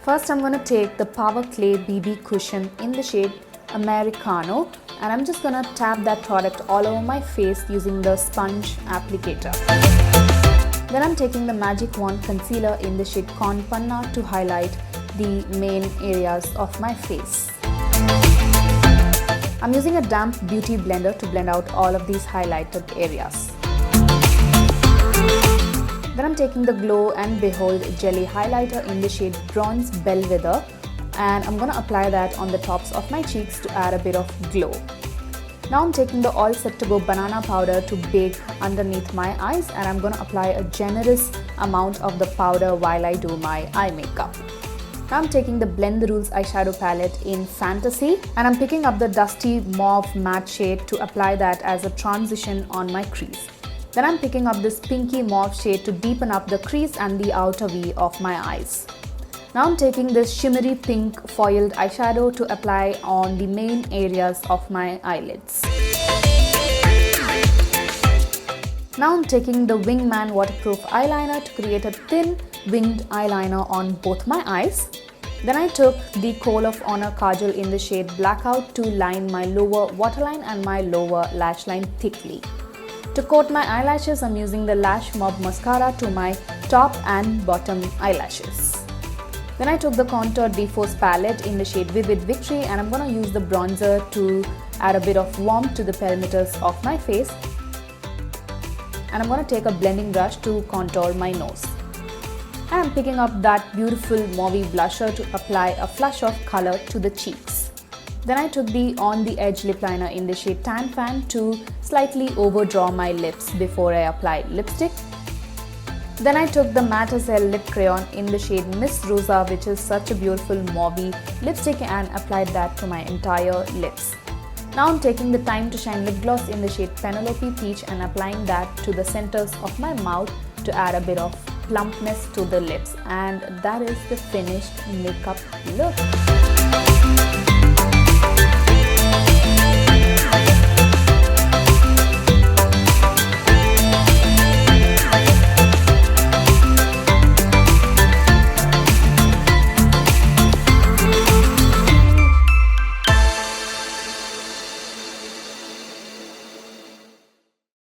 First, I'm going to take the Power Clay BB Cushion in the shade Americano, and I'm just going to tap that product all over my face using the sponge applicator. Then I'm taking the Magic Wand Concealer in the shade Panna to highlight the main areas of my face. I'm using a damp beauty blender to blend out all of these highlighted areas. Then I'm taking the Glow and Behold Jelly Highlighter in the shade Bronze Bellwether, and I'm going to apply that on the tops of my cheeks to add a bit of glow. Now I'm taking the All Set to Go Banana Powder to bake underneath my eyes, and I'm going to apply a generous amount of the powder while I do my eye makeup. Now I'm taking the Blend the Rules eyeshadow palette in Fantasy, and I'm picking up the Dusty Mauve Matte shade to apply that as a transition on my crease. Then I'm picking up this Pinky Mauve shade to deepen up the crease and the outer V of my eyes. Now I'm taking this Shimmery Pink Foiled eyeshadow to apply on the main areas of my eyelids. Now I'm taking the Wingman Waterproof Eyeliner to create a thin winged eyeliner on both my eyes. Then I took the Kohl of Honor Kajal in the shade Blackout to line my lower waterline and my lower lash line thickly. To coat my eyelashes, I'm using the Lash Mob Mascara to my top and bottom eyelashes. Then I took the Contour Deforce palette in the shade Vivid Victory, and I'm going to use the bronzer to add a bit of warmth to the perimeters of my face. And I'm going to take a blending brush to contour my nose. And I'm picking up that beautiful mauvey blusher to apply a flush of color to the cheeks. Then I took the On the Edge lip liner in the shade Tan Fan to slightly overdraw my lips before I apply lipstick. Then I took the Matte as Hell lip crayon in the shade Miss Rosa, which is such a beautiful mauvey lipstick, and applied that to my entire lips. Now I'm taking the Time to Shine lip gloss in the shade Penelope Peach and applying that to the centers of my mouth to add a bit of plumpness to the lips, and that is the finished makeup look.